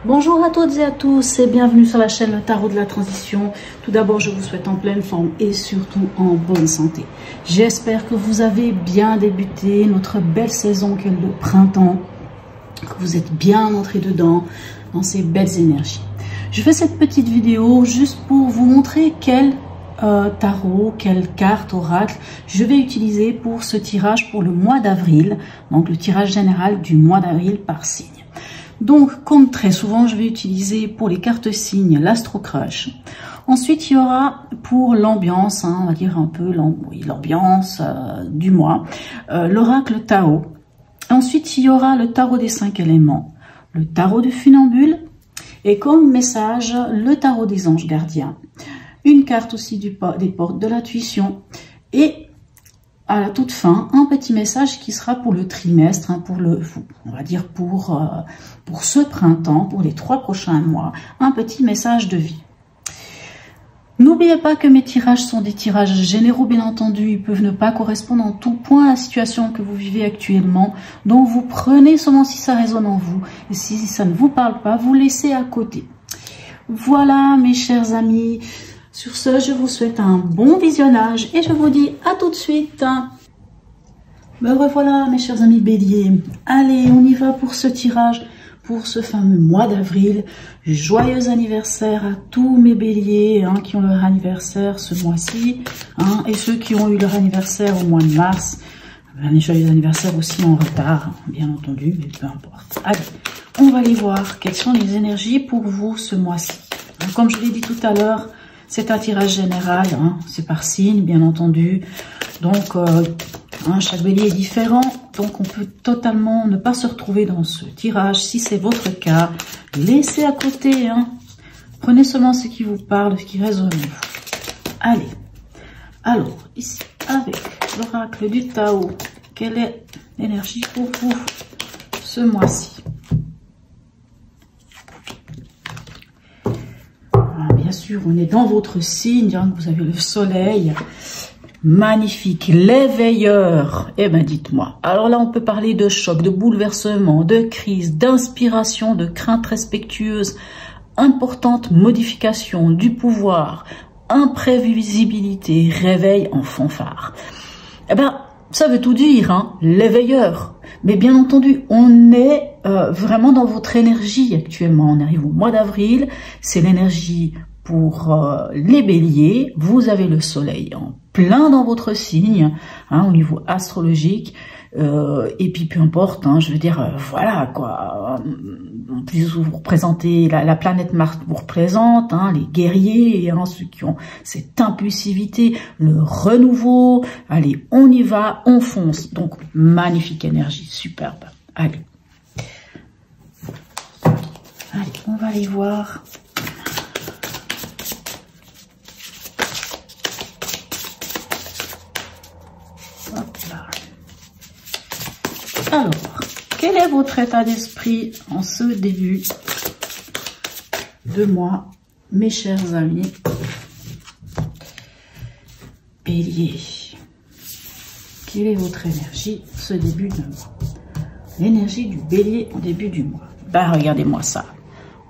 Bonjour à toutes et à tous et bienvenue sur la chaîne Le Tarot de la Transition. Tout d'abord, je vous souhaite en pleine forme et surtout en bonne santé. J'espère que vous avez bien débuté notre belle saison qu'est le printemps, que vous êtes bien entrés dedans, dans ces belles énergies. Je fais cette petite vidéo juste pour vous montrer quel tarot, quelle carte oracle je vais utiliser pour ce tirage pour le mois d'avril, donc le tirage général du mois d'avril par signe. Donc, comme très souvent, je vais utiliser pour les cartes signes l'Astro Crush. Ensuite, il y aura pour l'ambiance, on va dire un peu l'ambiance du mois, l'oracle Tao. Ensuite, il y aura le tarot des 5 éléments, le tarot du funambule et comme message, le tarot des anges gardiens. Une carte aussi des portes de l'intuition et à la toute fin, un petit message qui sera pour le trimestre, on va dire pour ce printemps, pour les 3 prochains mois, un petit message de vie. N'oubliez pas que mes tirages sont des tirages généraux, bien entendu, ils peuvent ne pas correspondre en tout point à la situation que vous vivez actuellement, donc vous prenez seulement si ça résonne en vous, et si ça ne vous parle pas, vous laissez à côté. Voilà mes chers amis. Sur ce, je vous souhaite un bon visionnage et je vous dis à tout de suite. Me revoilà mes chers amis béliers. Allez, on y va pour ce tirage, pour ce fameux mois d'avril. Joyeux anniversaire à tous mes béliers qui ont leur anniversaire ce mois-ci. Et ceux qui ont eu leur anniversaire au mois de mars. Joyeux anniversaire aussi en retard, bien entendu, mais peu importe. Allez, on va aller voir quelles sont les énergies pour vous ce mois-ci. Comme je l'ai dit tout à l'heure, c'est un tirage général, c'est par signe, bien entendu. Donc, chaque bélier est différent. Donc, on peut totalement ne pas se retrouver dans ce tirage. Si c'est votre cas, laissez à côté. Prenez seulement ce qui vous parle, ce qui résonne en vous. Allez. Alors, ici, avec l'oracle du Tao, quelle est l'énergie pour vous ce mois-ci? Bien sûr, on est dans votre signe, vous avez le soleil, magnifique, l'éveilleur, eh bien dites-moi, alors là on peut parler de choc, de bouleversement, de crise, d'inspiration, de crainte respectueuse, importante modification du pouvoir, imprévisibilité, réveil en fanfare. Eh bien, ça veut tout dire, l'éveilleur. Mais bien entendu, on est vraiment dans votre énergie actuellement. On arrive au mois d'avril, c'est l'énergie pour les béliers. Vous avez le soleil en plein dans votre signe, au niveau astrologique. Et puis peu importe, je veux dire, voilà quoi. En plus, vous représentez la planète Mars vous représente, les guerriers, ceux qui ont cette impulsivité, le renouveau. Allez, on y va, on fonce. Donc magnifique énergie, superbe. Allez, on va aller voir. Hop là. Alors, quel est votre état d'esprit en ce début de mois, mes chers amis bélier? Quelle est votre énergie ce début de mois? L'énergie du bélier en début du mois. Regardez-moi ça.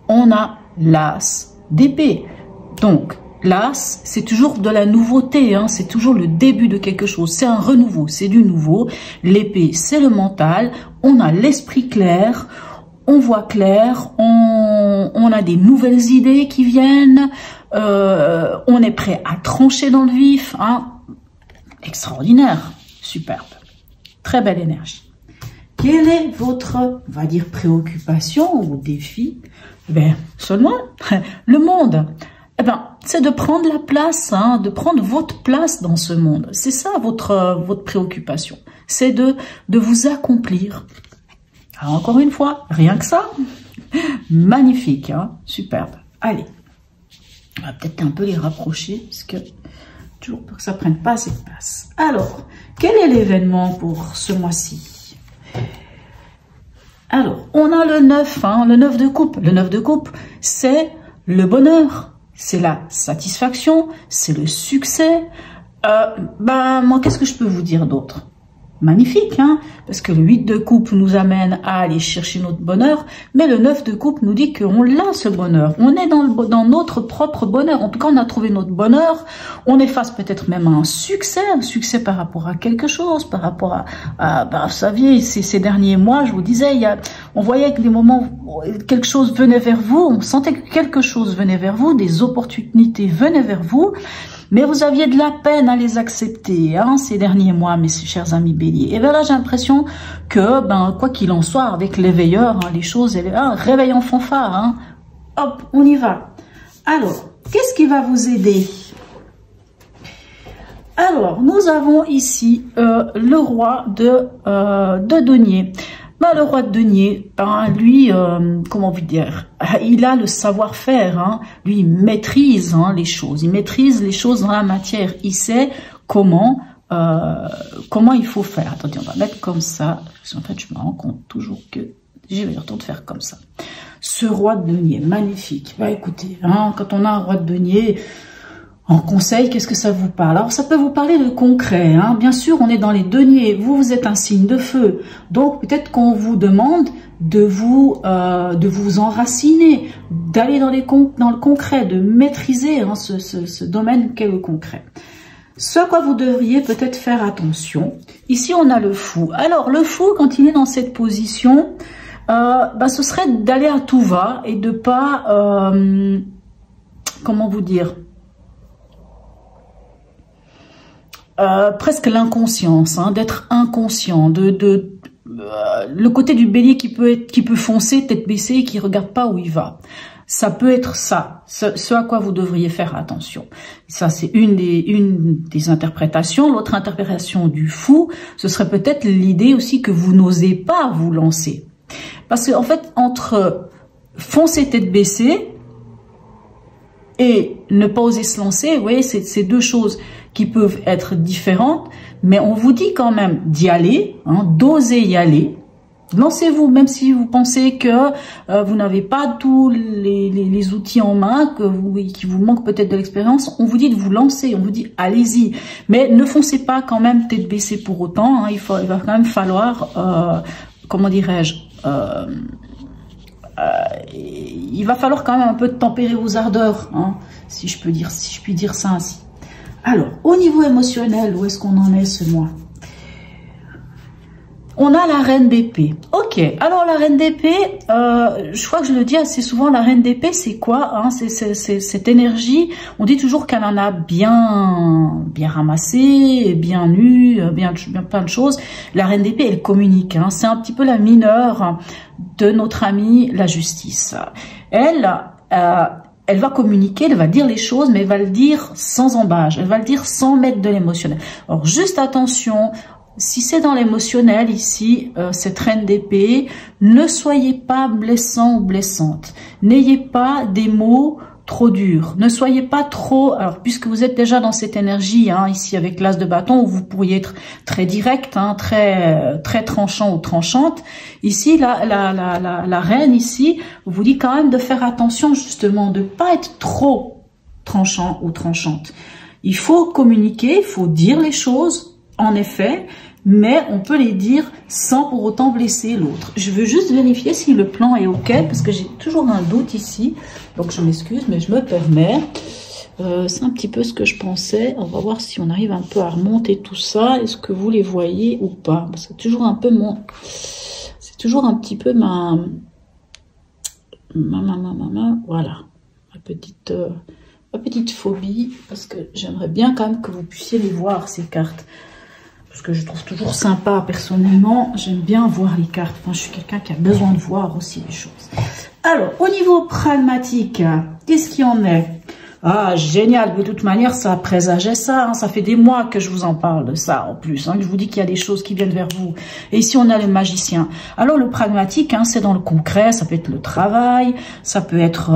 On a l'as d'épée. Donc, l'as, c'est toujours de la nouveauté, c'est toujours le début de quelque chose, c'est un renouveau, c'est du nouveau. L'épée, c'est le mental, on a l'esprit clair, on voit clair, on a des nouvelles idées qui viennent, on est prêt à trancher dans le vif, extraordinaire, superbe, très belle énergie. Quelle est votre, on va dire, préoccupation ou défi? Seulement, le monde. C'est de prendre la place, de prendre votre place dans ce monde. C'est ça votre préoccupation. C'est de vous accomplir. Alors, encore une fois, rien que ça. Magnifique, superbe. Allez, on va peut-être un peu les rapprocher, parce que toujours pour que ça prenne pas assez de place. Alors, quel est l'événement pour ce mois-ci? Alors, on a le 9, le 9 de coupe. Le 9 de coupe, c'est le bonheur. C'est la satisfaction, c'est le succès. Moi, qu'est-ce que je peux vous dire d'autre? magnifique, hein, parce que le 8 de coupe nous amène à aller chercher notre bonheur, mais le 9 de coupe nous dit qu'on l'a ce bonheur, on est dans notre propre bonheur, en tout cas on a trouvé notre bonheur, on est face peut-être même à un succès par rapport à quelque chose, par rapport à vous saviez, ces derniers mois, je vous disais, on voyait que des moments où quelque chose venait vers vous, on sentait que quelque chose venait vers vous, des opportunités venaient vers vous, mais vous aviez de la peine à les accepter, hein, ces derniers mois, mes chers amis béliers. Et bien là, j'ai l'impression que, quoi qu'il en soit, avec l'éveilleur, hein, les choses, réveil en fanfare, hein. Hop, on y va. Alors, qu'est-ce qui va vous aider? Alors, nous avons ici le roi de denier. Le roi de denier, lui, comment vous dire, il a le savoir-faire, hein, lui il maîtrise, hein, les choses, il maîtrise les choses dans la matière, il sait comment il faut faire. Attendez, on va mettre comme ça, parce qu'en fait je me rends compte toujours que j'ai le temps de faire comme ça. Ce roi de denier, magnifique. Écoutez, hein, quand on a un roi de denier, en conseil, qu'est-ce que ça vous parle? Alors, ça peut vous parler de concret, hein. Bien sûr, on est dans les deniers. Vous êtes un signe de feu. Donc, peut-être qu'on vous demande de vous enraciner, d'aller dans le concret, de maîtriser, hein, ce domaine qu'est le concret. Ce à quoi vous devriez peut-être faire attention. Ici, on a le fou. Alors, le fou, quand il est dans cette position, ce serait d'aller à tout va et de pas, comment vous dire, presque l'inconscience, hein, d'être inconscient, le côté du bélier qui peut foncer tête baissée et qui regarde pas où il va. Ça peut être ça, ce à quoi vous devriez faire attention. Ça, c'est une des interprétations. L'autre interprétation du fou, ce serait peut-être l'idée aussi que vous n'osez pas vous lancer. Parce qu'en fait, entre foncer tête baissée et ne pas oser se lancer, vous voyez, c'est deux choses qui peuvent être différentes, mais on vous dit quand même d'y aller, hein, d'oser y aller. Lancez-vous, même si vous pensez que vous n'avez pas tous les outils en main, qu'il vous manque peut-être de l'expérience, on vous dit de vous lancer, on vous dit allez-y, mais ne foncez pas quand même tête baissée pour autant, hein, il va quand même falloir, comment dirais-je, il va falloir quand même un peu tempérer vos ardeurs, hein, si je puis dire ça ainsi. Alors, au niveau émotionnel, où est-ce qu'on en est ce mois? On a la reine d'épée. Ok, alors la reine d'épée, je crois que je le dis assez souvent, la reine d'épée, c'est quoi, hein? C'est cette énergie, on dit toujours qu'elle en a bien ramassé, bien eu, bien plein de choses. La reine d'épée, elle communique, hein? C'est un petit peu la mineure de notre amie la justice. Elle va communiquer, elle va dire les choses, mais elle va le dire sans embâche, elle va le dire sans mettre de l'émotionnel. Alors juste attention, si c'est dans l'émotionnel ici, cette reine d'épée, ne soyez pas blessant ou blessante. N'ayez pas des mots trop durs. Ne soyez pas trop, alors puisque vous êtes déjà dans cette énergie, hein, ici avec l'as de bâton, où vous pourriez être très direct, hein, très tranchant ou tranchante. Ici, la reine ici, vous dit quand même de faire attention justement, de pas être trop tranchant ou tranchante. Il faut communiquer, il faut dire les choses, en effet, mais on peut les dire sans pour autant blesser l'autre. Je veux juste vérifier si le plan est ok, parce que j'ai toujours un doute ici, donc je m'excuse, mais je me permets. C'est un petit peu ce que je pensais. On va voir si on arrive un peu à remonter tout ça. Est-ce que vous les voyez ou pas? C'est toujours un peu c'est toujours un petit peu ma voilà, ma petite phobie, parce que j'aimerais bien quand même que vous puissiez les voir, ces cartes. Parce que je trouve toujours sympa, personnellement, j'aime bien voir les cartes. Enfin, je suis quelqu'un qui a besoin de voir aussi les choses. Alors, au niveau pragmatique, qu'est-ce qu'il y en est? Ah, génial, de toute manière, ça présageait ça, hein. Ça fait des mois que je vous en parle de ça, en plus, hein, que je vous dis qu'il y a des choses qui viennent vers vous. Et ici, on a le magicien. Alors, le pragmatique, hein, c'est dans le concret, ça peut être le travail, ça peut être,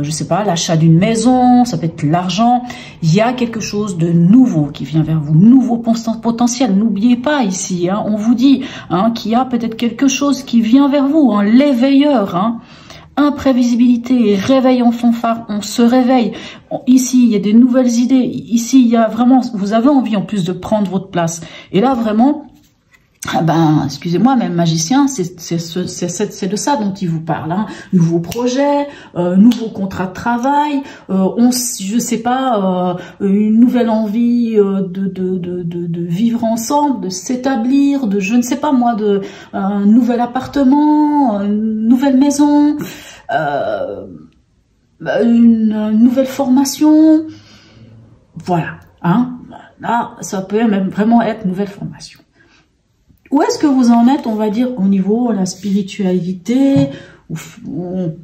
je sais pas, l'achat d'une maison, ça peut être l'argent. Il y a quelque chose de nouveau qui vient vers vous, nouveau potentiel. N'oubliez pas ici, hein, on vous dit, hein, qu'il y a peut-être quelque chose qui vient vers vous, hein, l'éveilleur, hein. Imprévisibilité, réveil en fanfare, on se réveille. Ici, il y a des nouvelles idées. Ici, il y a vraiment, vous avez envie en plus de prendre votre place. Et là, vraiment, ah ben, excusez-moi, même magicien, c'est de ça dont il vous parle. Hein. Nouveau projet, nouveau contrat de travail, je sais pas, une nouvelle envie de vivre ensemble, de s'établir, de je ne sais pas moi, de un nouvel appartement, une nouvelle maison, une nouvelle formation. Voilà. Hein. Là, ça peut même vraiment être nouvelle formation. Où est-ce que vous en êtes, on va dire, au niveau de la spiritualité, on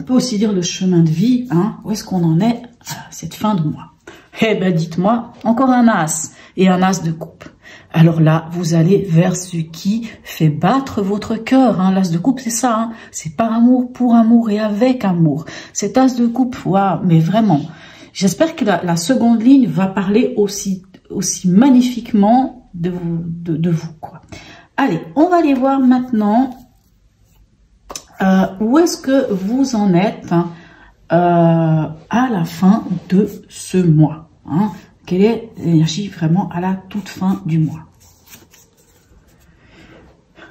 peut aussi dire le chemin de vie, hein, où est-ce qu'on en est à cette fin de mois? Eh ben, dites-moi, encore un as, et un as de coupe. Alors là, vous allez vers ce qui fait battre votre cœur, hein. L'as de coupe, c'est ça, hein. C'est par amour, pour amour et avec amour. Cet as de coupe, waouh, mais vraiment, j'espère que la seconde ligne va parler aussi magnifiquement de vous, quoi. Allez, on va aller voir maintenant où est-ce que vous en êtes à la fin de ce mois. Hein. Quelle est l'énergie vraiment à la toute fin du mois?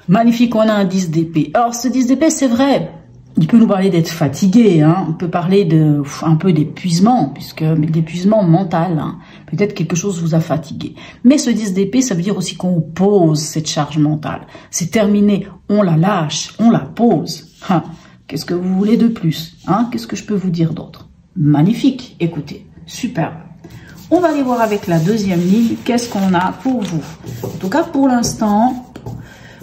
Magnifique, on a un 10 d'épée. Alors, ce 10 d'épée, c'est vrai, il peut nous parler d'être fatigué, hein. On peut parler un peu d'épuisement, d'épuisement mental, hein. Peut-être quelque chose vous a fatigué. Mais ce 10 d'épée, ça veut dire aussi qu'on pose cette charge mentale. C'est terminé, on la lâche, on la pose. Hein. Qu'est-ce que vous voulez de plus, hein? Qu'est-ce que je peux vous dire d'autre? Magnifique, écoutez, superbe. On va aller voir avec la deuxième ligne, qu'est-ce qu'on a pour vous. En tout cas, pour l'instant,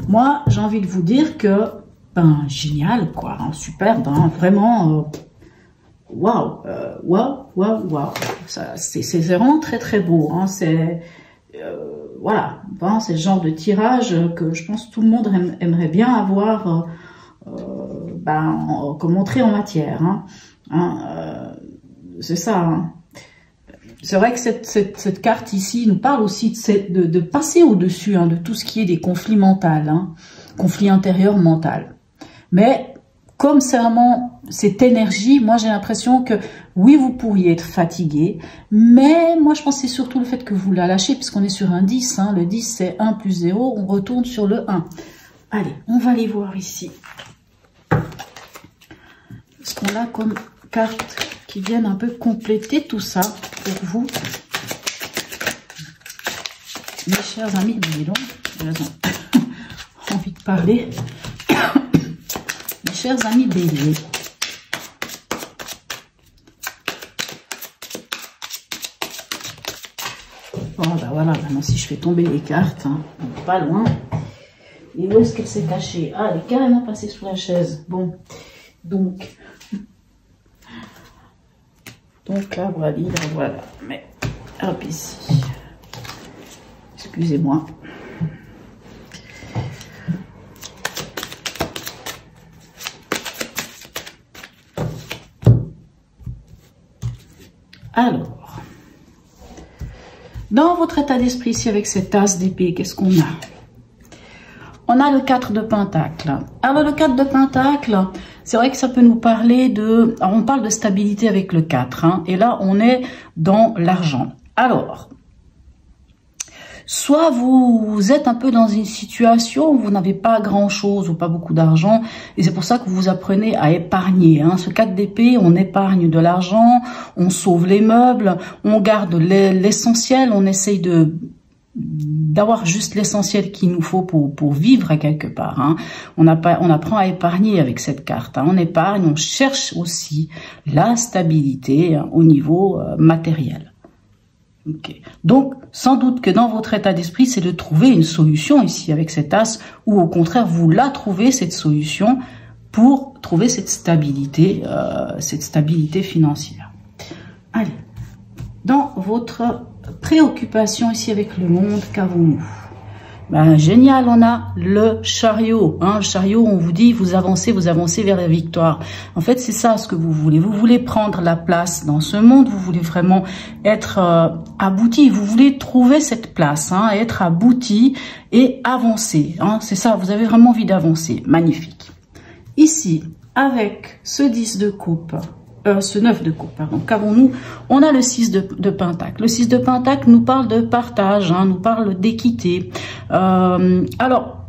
moi, j'ai envie de vous dire que ben, génial, quoi, hein, superbe, hein, vraiment, waouh, waouh, waouh, waouh, c'est vraiment très très beau, hein, c'est, voilà, hein, c'est le genre de tirage que je pense tout le monde aimerait bien avoir, comme entrée en matière, hein, c'est ça, hein. C'est vrai que cette carte ici nous parle aussi de passer au-dessus, hein, de tout ce qui est des conflits mentaux, hein, conflits intérieurs mentaux. Mais comme c'est vraiment cette énergie, moi j'ai l'impression que oui, vous pourriez être fatigué, mais moi je pense que c'est surtout le fait que vous la lâchez, puisqu'on est sur un 10, hein, le 10 c'est 1 plus 0, on retourne sur le 1. Allez, on va aller voir ici ce qu'on a comme cartes qui viennent un peu compléter tout ça pour vous. Mes chers amis, dis donc, j'ai raison, envie de parler. Mes chers amis béliers, bon ben voilà, maintenant si je fais tomber les cartes, hein, pas loin. Et où est-ce qu'elle s'est cachée? Ah, elle est carrément passée sous la chaise. Bon, donc là voilà, mais hop ici, excusez-moi. Alors, dans votre état d'esprit ici avec cette as d'épée, qu'est-ce qu'on a? On a le 4 de Pentacle. Alors le 4 de Pentacle, c'est vrai que ça peut nous parler de... Alors, on parle de stabilité avec le 4, hein, et là on est dans l'argent. Alors, soit vous êtes un peu dans une situation où vous n'avez pas grand-chose ou pas beaucoup d'argent, et c'est pour ça que vous apprenez à épargner. Hein. Ce 4 d'épée, on épargne de l'argent, on sauve les meubles, on garde l'essentiel, on essaye d'avoir juste l'essentiel qu'il nous faut pour vivre à quelque part. Hein. On apprend à épargner avec cette carte. Hein. On épargne, on cherche aussi la stabilité, hein, au niveau matériel. Okay. Donc, sans doute que dans votre état d'esprit, c'est de trouver une solution ici avec cet as, ou au contraire, vous la trouvez, cette solution, pour trouver cette stabilité financière. Allez, dans votre préoccupation ici avec le monde, qu'avons-nous? Ben, génial, on a le chariot. Hein, le chariot, on vous dit, vous avancez vers la victoire. En fait, c'est ça ce que vous voulez. Vous voulez prendre la place dans ce monde, vous voulez vraiment être abouti, vous voulez trouver cette place, hein, être abouti et avancer. Hein, c'est ça, vous avez vraiment envie d'avancer. Magnifique. Ici, avec ce 10 de coupe, ce 9 de coupe, pardon. Qu'avons-nous? On a le 6 de pentacle. Le 6 de pentacle nous parle de partage, hein, nous parle d'équité. Alors,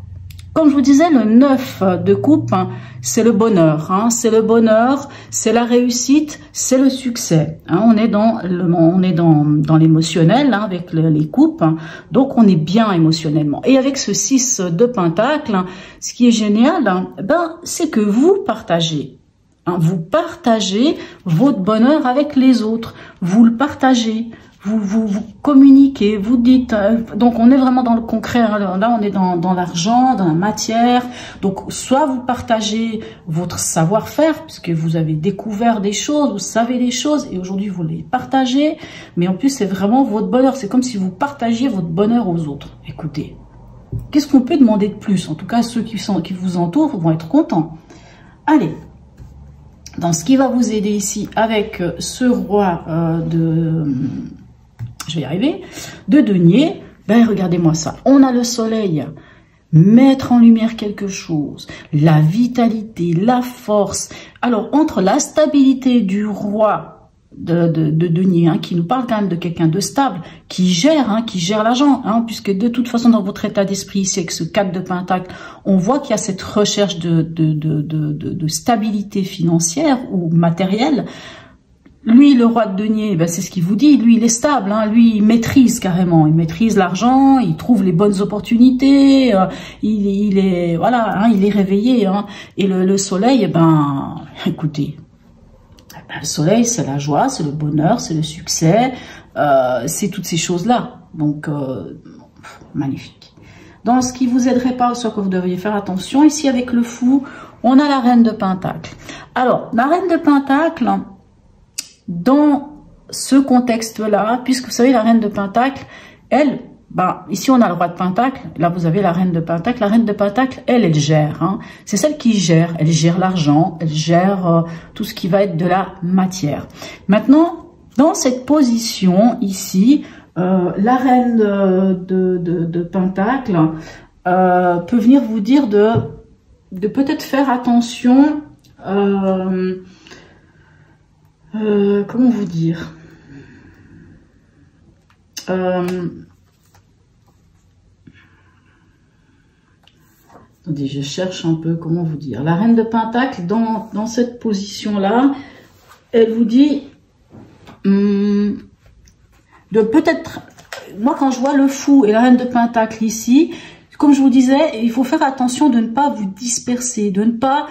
comme je vous disais, le 9 de coupe, hein, c'est le bonheur. Hein, c'est le bonheur, c'est la réussite, c'est le succès. Hein, on est dans l'émotionnel, hein, avec les coupes. Hein, donc, on est bien émotionnellement. Et avec ce 6 de pentacle, hein, ce qui est génial, hein, c'est que vous partagez. Hein, vous partagez votre bonheur avec les autres. Vous le partagez. Vous communiquez, vous dites, donc on est vraiment dans le concret, hein, là on est dans l'argent, dans la matière, donc soit vous partagez votre savoir-faire, puisque vous avez découvert des choses, vous savez des choses, et aujourd'hui vous les partagez, mais en plus c'est vraiment votre bonheur, c'est comme si vous partagiez votre bonheur aux autres. Écoutez, qu'est-ce qu'on peut demander de plus? En tout cas, ceux qui vous entourent vont être contents. Allez, dans ce qui va vous aider ici, avec ce roi je vais y arriver, de denier, regardez-moi ça. On a le soleil, mettre en lumière quelque chose, la vitalité, la force. Alors, entre la stabilité du roi de denier, hein, qui nous parle quand même de quelqu'un de stable, qui gère l'argent, hein, puisque de toute façon, dans votre état d'esprit ici, avec ce 4 de pentacle, on voit qu'il y a cette recherche de stabilité financière ou matérielle. Lui, le roi de denier, c'est ce qu'il vous dit. Lui, il est stable. Hein, lui, il maîtrise carrément. Il maîtrise l'argent. Il trouve les bonnes opportunités. Il est voilà. Hein, il est réveillé. Hein, et le soleil, écoutez, le soleil, c'est la joie, c'est le bonheur, c'est le succès, c'est toutes ces choses-là. Donc, magnifique. Dans ce qui vous aiderait pas, soit que vous devriez faire attention. Ici, avec le fou, on a la reine de pentacle. Alors, la reine de pentacle. Dans ce contexte-là, puisque vous savez, la reine de pentacle, elle, ici on a le roi de pentacle, là vous avez la reine de pentacle. La reine de pentacle, elle gère. Hein. C'est celle qui gère. Elle gère l'argent, elle gère tout ce qui va être de la matière. Maintenant, dans cette position ici, la reine de pentacle peut venir vous dire de peut-être faire attention. Comment vous dire, attendez, je cherche un peu comment vous dire. La reine de pentacle, dans cette position-là, elle vous dit de peut-être, moi quand je vois le fou et la reine de pentacle ici, comme je vous disais, il faut faire attention de ne pas vous disperser, de ne pas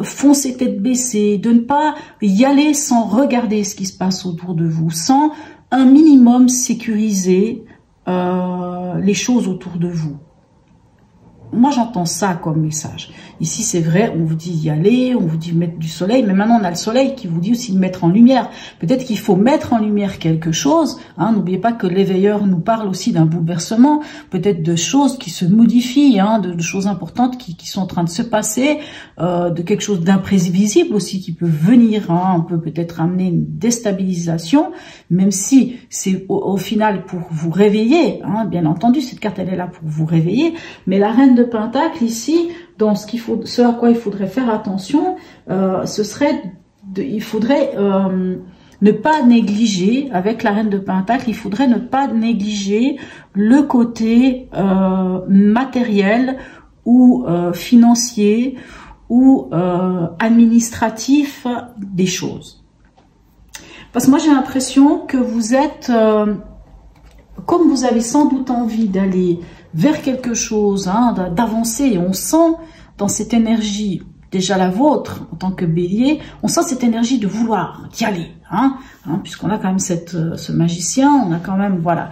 foncer tête baissée, de ne pas y aller sans regarder ce qui se passe autour de vous, sans un minimum sécuriser les choses autour de vous. Moi, j'entends ça comme message. Ici, c'est vrai, on vous dit d'y aller, on vous dit de mettre du soleil, mais maintenant, on a le soleil qui vous dit aussi de mettre en lumière. Peut-être qu'il faut mettre en lumière quelque chose. Hein, n'oubliez pas que l'éveilleur nous parle aussi d'un bouleversement, peut-être de choses qui se modifient, hein, de choses importantes qui sont en train de se passer, de quelque chose d'imprévisible aussi qui peut venir. Hein, on peut peut-être amener une déstabilisation, même si c'est au final pour vous réveiller. Hein, bien entendu, cette carte, elle est là pour vous réveiller, mais la reine de pentacle ici, dans ce à quoi il faudrait faire attention, il faudrait ne pas négliger, avec la reine de pentacle, il faudrait ne pas négliger le côté matériel ou financier ou administratif des choses. Parce que moi j'ai l'impression que vous êtes, comme vous avez sans doute envie d'aller vers quelque chose, hein, d'avancer, on sent dans cette énergie, déjà la vôtre en tant que bélier, on sent cette énergie de vouloir y aller, hein, puisqu'on a quand même ce magicien, on a quand même, voilà.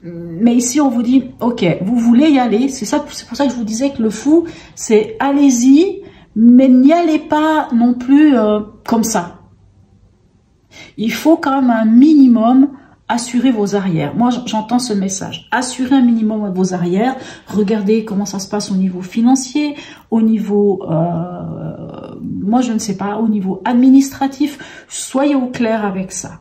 Mais ici on vous dit, ok, vous voulez y aller, c'est pour ça que je vous disais que le fou, c'est allez-y, mais n'y allez pas non plus comme ça. Il faut quand même un minimum assurez vos arrières. Moi, j'entends ce message. Assurez un minimum vos arrières. Regardez comment ça se passe au niveau financier, au niveau, moi je ne sais pas, au niveau administratif. Soyez au clair avec ça.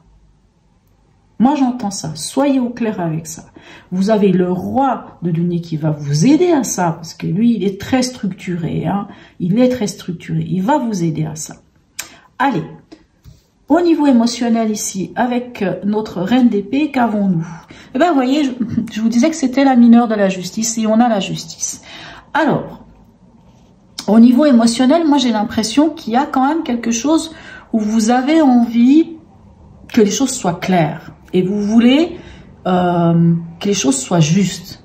Moi, j'entends ça. Soyez au clair avec ça. Vous avez le roi de denier qui va vous aider à ça, parce que lui, il est très structuré. Hein. Il est très structuré. Il va vous aider à ça. Allez. au niveau émotionnel ici, avec notre reine d'épée, qu'avons-nous? Eh bien, vous voyez, je vous disais que c'était la mineure de la justice et on a la justice. Alors, au niveau émotionnel, moi j'ai l'impression qu'il y a quand même quelque chose où vous avez envie que les choses soient claires et vous voulez que les choses soient justes.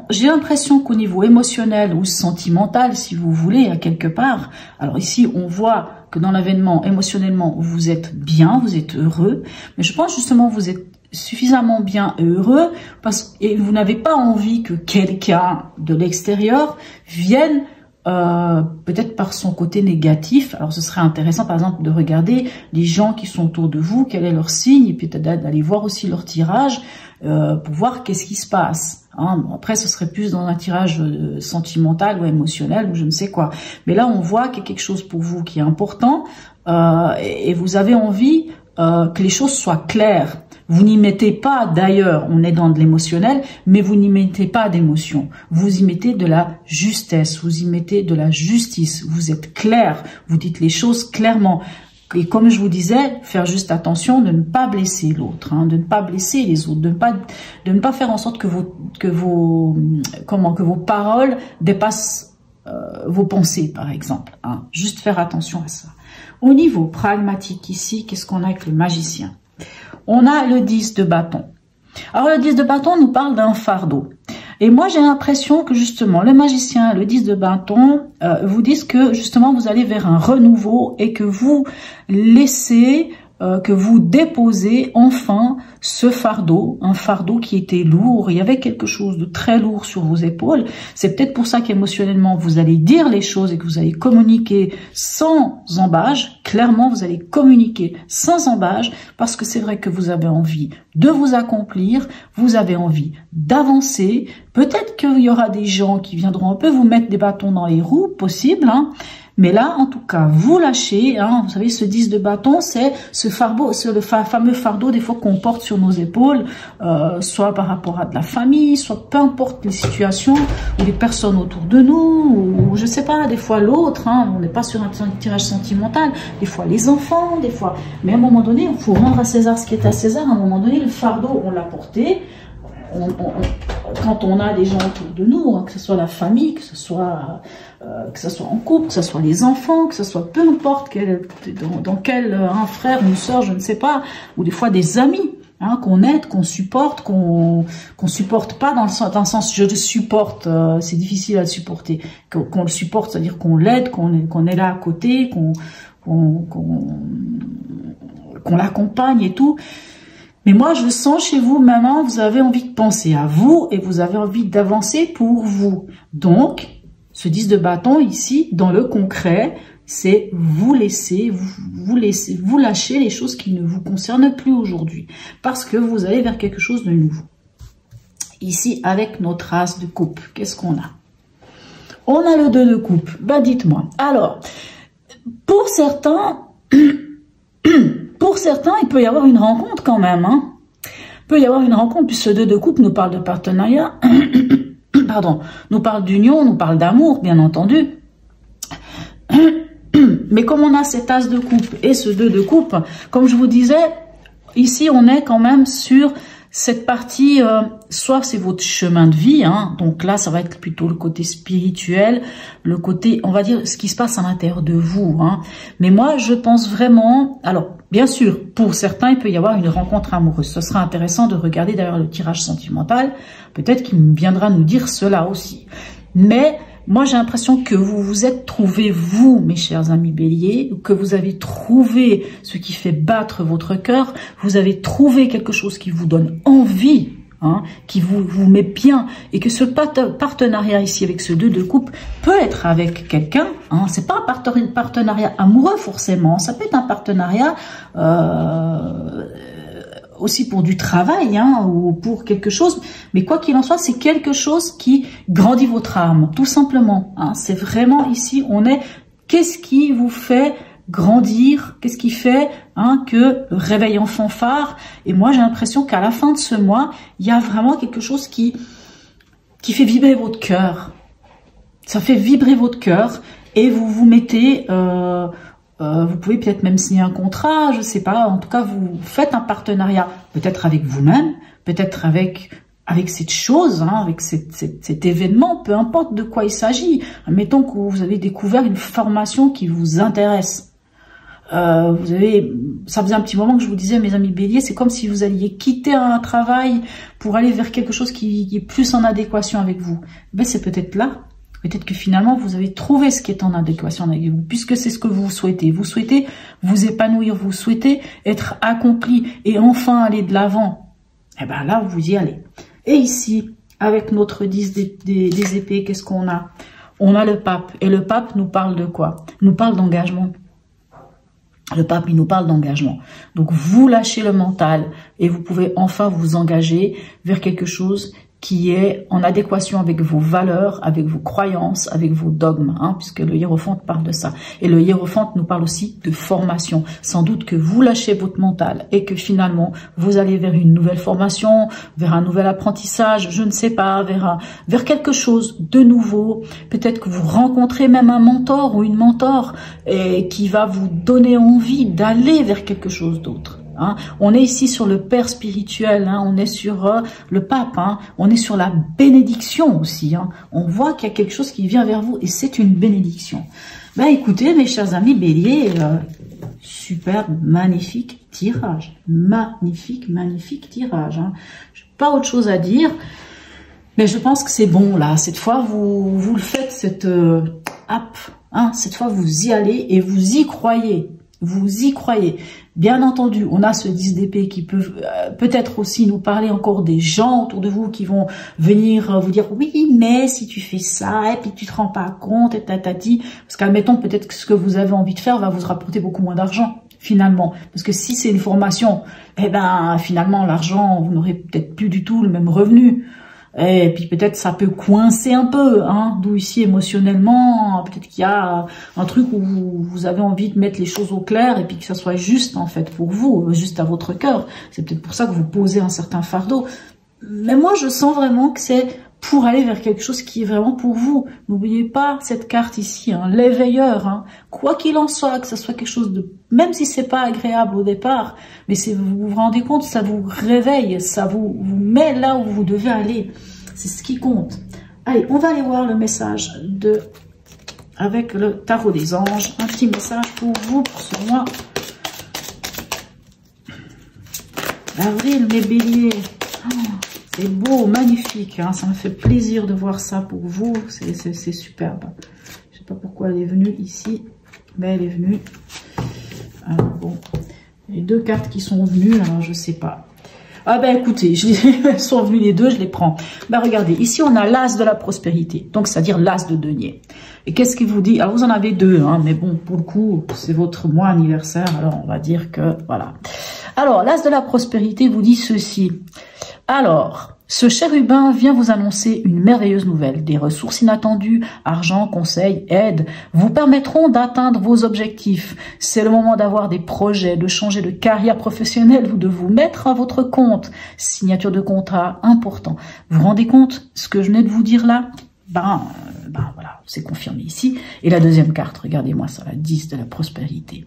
J'ai l'impression qu'au niveau émotionnel ou sentimental, si vous voulez, à quelque part, alors ici on voit que dans l'avènement, émotionnellement, vous êtes bien, vous êtes heureux, mais je pense justement que vous êtes suffisamment bien et heureux et vous n'avez pas envie que quelqu'un de l'extérieur vienne peut-être par son côté négatif. Alors ce serait intéressant par exemple de regarder les gens qui sont autour de vous, quel est leur signe, et peut-être d'aller voir aussi leur tirage pour voir qu'est-ce qui se passe. Hein, bon, après, ce serait plus dans un tirage sentimental ou émotionnel ou je ne sais quoi. Mais là, on voit qu'il y a quelque chose pour vous qui est important et vous avez envie que les choses soient claires. Vous n'y mettez pas, d'ailleurs, on est dans de l'émotionnel, mais vous n'y mettez pas d'émotion. Vous y mettez de la justesse, vous y mettez de la justice. Vous êtes clair, vous dites les choses clairement. Et comme je vous disais, faire juste attention de ne pas blesser l'autre, hein, de ne pas blesser les autres, de ne pas faire en sorte que vos paroles dépassent vos pensées, par exemple. Hein. Juste faire attention à ça. Au niveau pragmatique ici, qu'est-ce qu'on a avec le magicien? On a le 10 de bâton. Alors le 10 de bâton nous parle d'un fardeau. Et moi, j'ai l'impression que justement, le magicien, le 10 de bâton, vous disent que justement, vous allez vers un renouveau et que vous laissez, que vous déposez enfin ce fardeau, un fardeau qui était lourd. Il y avait quelque chose de très lourd sur vos épaules. C'est peut-être pour ça qu'émotionnellement, vous allez dire les choses et que vous allez communiquer sans embâche. Clairement, vous allez communiquer sans embâche parce que c'est vrai que vous avez envie de vous accomplir, vous avez envie d'avancer. Peut-être qu'il y aura des gens qui viendront un peu vous mettre des bâtons dans les roues, possible, hein. Mais là, en tout cas, vous lâchez, hein, vous savez, ce 10 de bâton, c'est ce fardeau, c'est le fameux fardeau des fois qu'on porte sur nos épaules, soit par rapport à de la famille, soit peu importe les situations, ou les personnes autour de nous, ou je sais pas, des fois l'autre, hein, on n'est pas sur un tirage sentimental, des fois les enfants, des fois, mais à un moment donné, il faut rendre à César ce qui est à César, à un moment donné, le fardeau, on l'a porté, quand on a des gens autour de nous, hein, que ce soit la famille, que ce soit en couple, que ce soit les enfants, que ce soit peu importe dans quel un frère, une soeur, je ne sais pas, ou des fois des amis, hein, qu'on aide, qu'on supporte, qu'on supporte pas dans le sens je le supporte, c'est difficile à le supporter, qu'on le supporte, c'est-à-dire qu'on l'aide, qu'on est là à côté, qu'on l'accompagne et tout. Mais moi, je sens chez vous, maintenant, vous avez envie de penser à vous et vous avez envie d'avancer pour vous. Donc, ce 10 de bâton ici, dans le concret, c'est vous lâcher les choses qui ne vous concernent plus aujourd'hui. Parce que vous allez vers quelque chose de nouveau. Ici, avec notre as de coupe, qu'est-ce qu'on a? On a le 2 de coupe. Bah, dites-moi. Alors, pour certains... Pour certains, il peut y avoir une rencontre quand même. Hein. Il peut y avoir une rencontre, puisque ce 2 de coupe nous parle de partenariat, pardon, nous parle d'union, nous parle d'amour, bien entendu. Mais comme on a cet as de coupe et ce 2 de coupe, comme je vous disais, ici on est quand même sur cette partie, soit c'est votre chemin de vie, hein, donc là ça va être plutôt le côté spirituel, le côté, on va dire, ce qui se passe à l'intérieur de vous. Hein. Mais moi je pense vraiment, alors bien sûr, pour certains il peut y avoir une rencontre amoureuse, ce sera intéressant de regarder d'ailleurs le tirage sentimental, peut-être qu'il viendra nous dire cela aussi. Mais moi, j'ai l'impression que vous vous êtes trouvé, vous, mes chers amis béliers, que vous avez trouvé ce qui fait battre votre cœur, vous avez trouvé quelque chose qui vous donne envie, hein, qui vous met bien, et que ce partenariat ici avec ce 2 de coupe peut être avec quelqu'un, hein, c'est pas un partenariat amoureux forcément, ça peut être un partenariat... aussi pour du travail, hein, ou pour quelque chose, mais quoi qu'il en soit, c'est quelque chose qui grandit votre âme, tout simplement. Hein. C'est vraiment ici, on est, qu'est-ce qui vous fait grandir, qu'est-ce qui fait que le réveil en fanfare, et moi j'ai l'impression qu'à la fin de ce mois, il y a vraiment quelque chose qui fait vibrer votre cœur. Ça fait vibrer votre cœur, et vous vous mettez... Vous pouvez peut-être même signer un contrat, je sais pas. En tout cas, vous faites un partenariat, peut-être avec vous-même, peut-être avec cette chose, hein, avec cet événement, peu importe de quoi il s'agit. Admettons que vous avez découvert une formation qui vous intéresse. Ça faisait un petit moment que je vous disais, mes amis béliers, c'est comme si vous alliez quitter un travail pour aller vers quelque chose qui est plus en adéquation avec vous. Ben, c'est peut-être là. Peut-être que finalement, vous avez trouvé ce qui est en adéquation avec vous, puisque c'est ce que vous souhaitez. Vous souhaitez vous épanouir, vous souhaitez être accompli et enfin aller de l'avant. Eh ben là, vous y allez. Et ici, avec notre 10 des épées, qu'est-ce qu'on a? On a le pape. Et le pape nous parle de quoi? Nous parle d'engagement. Le pape, il nous parle d'engagement. Donc, vous lâchez le mental et vous pouvez enfin vous engager vers quelque chose qui est en adéquation avec vos valeurs, avec vos croyances, avec vos dogmes, hein, puisque le hiérophante parle de ça. Et le hiérophante nous parle aussi de formation. Sans doute que vous lâchez votre mental et que finalement, vous allez vers une nouvelle formation, vers un nouvel apprentissage, je ne sais pas, vers quelque chose de nouveau. Peut-être que vous rencontrez même un mentor ou une mentor qui va vous donner envie d'aller vers quelque chose d'autre. Hein. On est ici sur le père spirituel, hein. On est sur le pape, hein. On est sur la bénédiction aussi. Hein. On voit qu'il y a quelque chose qui vient vers vous et c'est une bénédiction. Ben écoutez, mes chers amis béliers, superbe, magnifique tirage. Magnifique, magnifique tirage. Hein. Je n'ai pas autre chose à dire, mais je pense que c'est bon là. Cette fois, vous le faites, cette hein. Cette fois, vous y allez et vous y croyez. Vous y croyez. Bien entendu, on a ce 10 d'épée qui peut peut-être aussi nous parler encore des gens autour de vous qui vont venir vous dire oui, mais si tu fais ça et puis tu te rends pas compte et tatati, parce qu'admettons peut-être que ce que vous avez envie de faire va vous rapporter beaucoup moins d'argent finalement, parce que si c'est une formation, eh ben finalement l'argent, vous n'aurez peut-être plus du tout le même revenu. Et puis peut-être ça peut coincer un peu, hein, d'où ici émotionnellement, peut-être qu'il y a un truc où vous avez envie de mettre les choses au clair et puis que ça soit juste en fait pour vous, juste à votre cœur. C'est peut-être pour ça que vous posez un certain fardeau. Mais moi je sens vraiment que c'est pour aller vers quelque chose qui est vraiment pour vous. N'oubliez pas cette carte ici, hein, l'éveilleur. Hein. Quoi qu'il en soit, que ce soit quelque chose de... Même si c'est pas agréable au départ, mais vous vous rendez compte, ça vous réveille, ça vous met là où vous devez aller. C'est ce qui compte. Allez, on va aller voir le message avec le tarot des anges. Un petit message pour vous, pour ce mois d'avril, mes béliers. Oh. C'est beau, magnifique, hein, ça me fait plaisir de voir ça pour vous, c'est superbe. Je ne sais pas pourquoi elle est venue ici, mais elle est venue. Alors bon, les deux cartes qui sont venues, alors je ne sais pas. Ah ben écoutez, elles sont venues les deux, je les prends. Ben regardez, ici on a l'as de la prospérité, donc c'est-à-dire l'as de denier. Et qu'est-ce qu'il vous dit? Alors vous en avez deux, hein, mais bon, pour le coup, c'est votre mois anniversaire, alors on va dire que, voilà. Alors, l'as de la prospérité vous dit ceci. Alors, ce chérubin vient vous annoncer une merveilleuse nouvelle. Des ressources inattendues, argent, conseils, aide, vous permettront d'atteindre vos objectifs. C'est le moment d'avoir des projets, de changer de carrière professionnelle ou de vous mettre à votre compte. Signature de contrat important. Vous vous rendez compte ce que je venais de vous dire là? Ben voilà, c'est confirmé ici. Et la deuxième carte, regardez-moi ça, la 10 de la prospérité.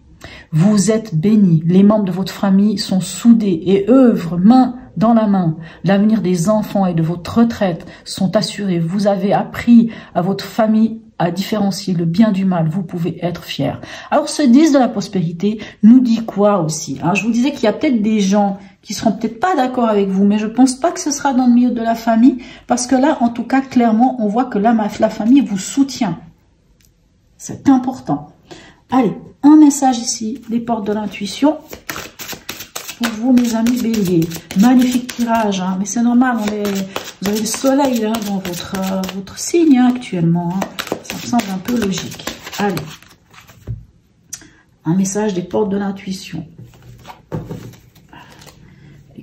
Vous êtes bénis, les membres de votre famille sont soudés et œuvrent main dans la main. L'avenir des enfants et de votre retraite sont assurés. Vous avez appris à votre famille à différencier le bien du mal. Vous pouvez être fiers. Alors ce 10 de la prospérité nous dit quoi aussi, hein? Je vous disais qu'il y a peut-être des gens qui seront peut-être pas d'accord avec vous, mais je pense pas que ce sera dans le milieu de la famille, parce que là, en tout cas, clairement, on voit que là, la famille vous soutient. C'est important. Allez, un message ici, des portes de l'intuition. Pour vous, mes amis béliers. Magnifique tirage, hein, mais c'est normal, vous avez le soleil là, dans votre signe hein, actuellement. Hein. Ça me semble un peu logique. Allez, un message des portes de l'intuition.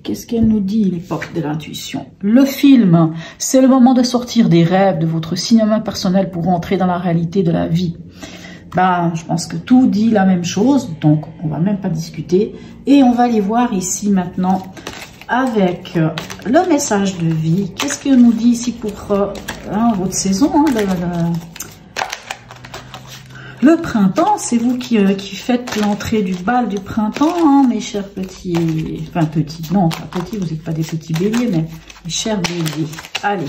Qu'est-ce qu'elle nous dit, les portes de l'intuition? Le film, c'est le moment de sortir des rêves, de votre cinéma personnel pour entrer dans la réalité de la vie. Ben, je pense que tout dit la même chose, donc on va même pas discuter. Et on va aller voir ici maintenant avec le message de vie. Qu'est-ce qu'elle nous dit ici pour votre saison hein, Le printemps, c'est vous qui faites l'entrée du bal du printemps, hein, mes chers petits... Enfin, petits, non, pas petits, vous n'êtes pas des petits béliers, mais mes chers béliers. Allez,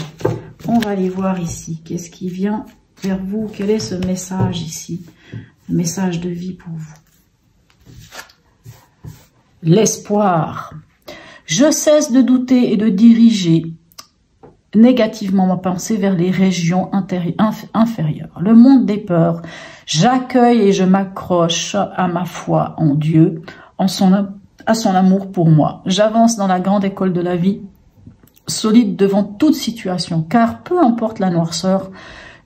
on va aller voir ici. Qu'est-ce qui vient vers vous? Quel est ce message ici? Un message de vie pour vous. L'espoir. Je cesse de douter et de diriger négativement ma pensée vers les régions inférieures. Le monde des peurs. J'accueille et je m'accroche à ma foi en Dieu, à son amour pour moi. J'avance dans la grande école de la vie, solide devant toute situation, car peu importe la noirceur,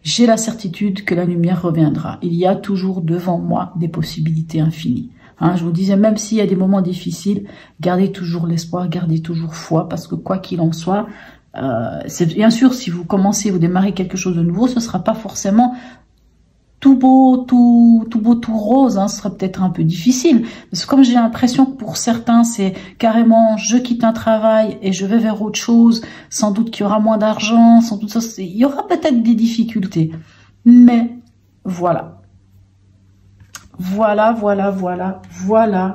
j'ai la certitude que la lumière reviendra. Il y a toujours devant moi des possibilités infinies. Hein, je vous disais, même s'il y a des moments difficiles, gardez toujours l'espoir, gardez toujours foi, parce que quoi qu'il en soit, c'est bien sûr, si vous commencez, vous démarrez quelque chose de nouveau, ce ne sera pas forcément tout beau, tout rose, hein, ce sera peut-être un peu difficile. Parce que comme j'ai l'impression que pour certains, c'est carrément, je quitte un travail et je vais vers autre chose, sans doute qu'il y aura moins d'argent, sans doute ça, il y aura peut-être des difficultés. Mais voilà. Voilà,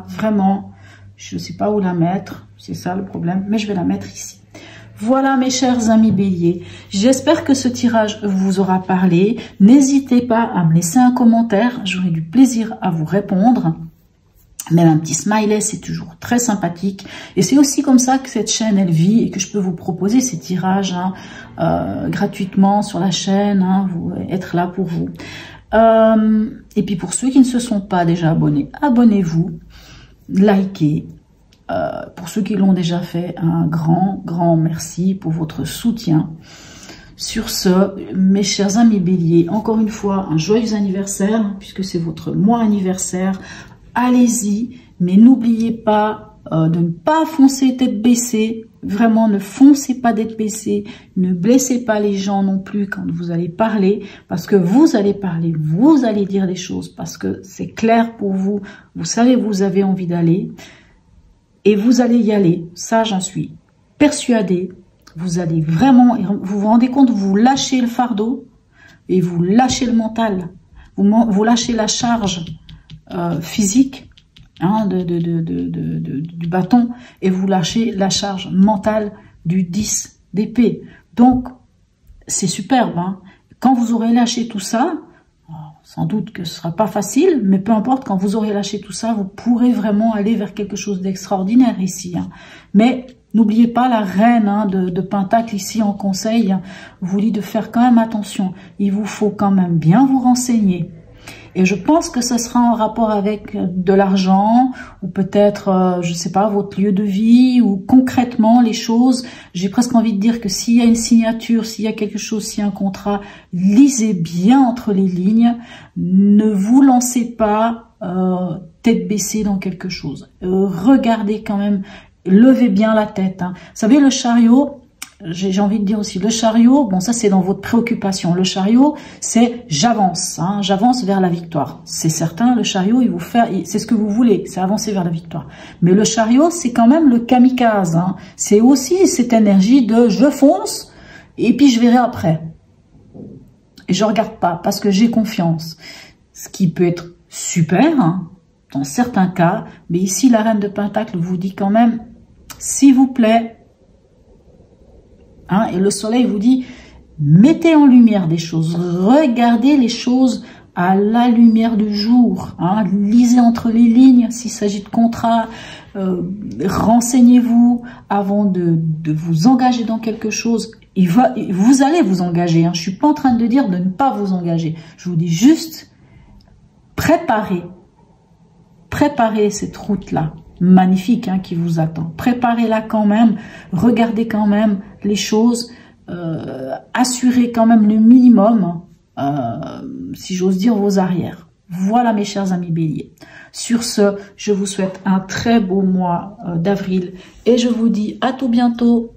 vraiment, je ne sais pas où la mettre, c'est ça le problème, mais je vais la mettre ici. Voilà mes chers amis béliers, j'espère que ce tirage vous aura parlé. N'hésitez pas à me laisser un commentaire, j'aurai du plaisir à vous répondre. Même un petit smiley, c'est toujours très sympathique. Et c'est aussi comme ça que cette chaîne, elle vit et que je peux vous proposer ces tirages gratuitement sur la chaîne, être là pour vous. Et puis pour ceux qui ne se sont pas déjà abonnés, abonnez-vous, likez. Pour ceux qui l'ont déjà fait, un grand merci pour votre soutien. Sur ce, mes chers amis béliers, encore une fois, un joyeux anniversaire, puisque c'est votre mois anniversaire. Allez-y, mais n'oubliez pas de ne pas foncer tête baissée. Vraiment, ne foncez pas tête baissée. Ne blessez pas les gens non plus quand vous allez parler, parce que vous allez parler, vous allez dire des choses, parce que c'est clair pour vous. Vous savez où vous avez envie d'aller. Et vous allez y aller, ça j'en suis persuadée. Vous allez vraiment, vous vous rendez compte, vous lâchez le fardeau et vous lâchez le mental. Vous lâchez la charge physique du bâton et vous lâchez la charge mentale du 10 d'épée. Donc, c'est superbe. Hein. Quand vous aurez lâché tout ça, sans doute que ce sera pas facile, mais peu importe, quand vous aurez lâché tout ça, vous pourrez vraiment aller vers quelque chose d'extraordinaire ici. Hein. Mais n'oubliez pas la reine de Pentacle ici en conseil, vous dit de faire quand même attention. Il vous faut quand même bien vous renseigner. Et je pense que ce sera en rapport avec de l'argent ou peut-être, je sais pas, votre lieu de vie ou concrètement les choses. J'ai presque envie de dire que s'il y a une signature, s'il y a quelque chose, s'il y a un contrat, lisez bien entre les lignes. Ne vous lancez pas tête baissée dans quelque chose. Regardez quand même, levez bien la tête. Hein. Vous savez, le chariot... J'ai envie de dire aussi, le chariot, bon ça c'est dans votre préoccupation. Le chariot, c'est j'avance, hein, j'avance vers la victoire. C'est certain, le chariot, c'est ce que vous voulez, c'est avancer vers la victoire. Mais le chariot, c'est quand même le kamikaze. Hein. C'est aussi cette énergie de je fonce et puis je verrai après. Et je regarde pas parce que j'ai confiance. Ce qui peut être super, hein, dans certains cas, mais ici la reine de Pentacle vous dit quand même, s'il vous plaît. Hein, et le soleil vous dit, mettez en lumière des choses, regardez les choses à la lumière du jour, hein, lisez entre les lignes s'il s'agit de contrats, renseignez-vous avant de vous engager dans quelque chose. Vous allez vous engager, hein, je ne suis pas en train de dire de ne pas vous engager, je vous dis juste, préparez cette route-là. Magnifique hein, qui vous attend. Préparez-la quand même, regardez quand même les choses, assurez quand même le minimum, si j'ose dire, vos arrières. Voilà mes chers amis béliers. Sur ce, je vous souhaite un très beau mois d'avril et je vous dis à tout bientôt.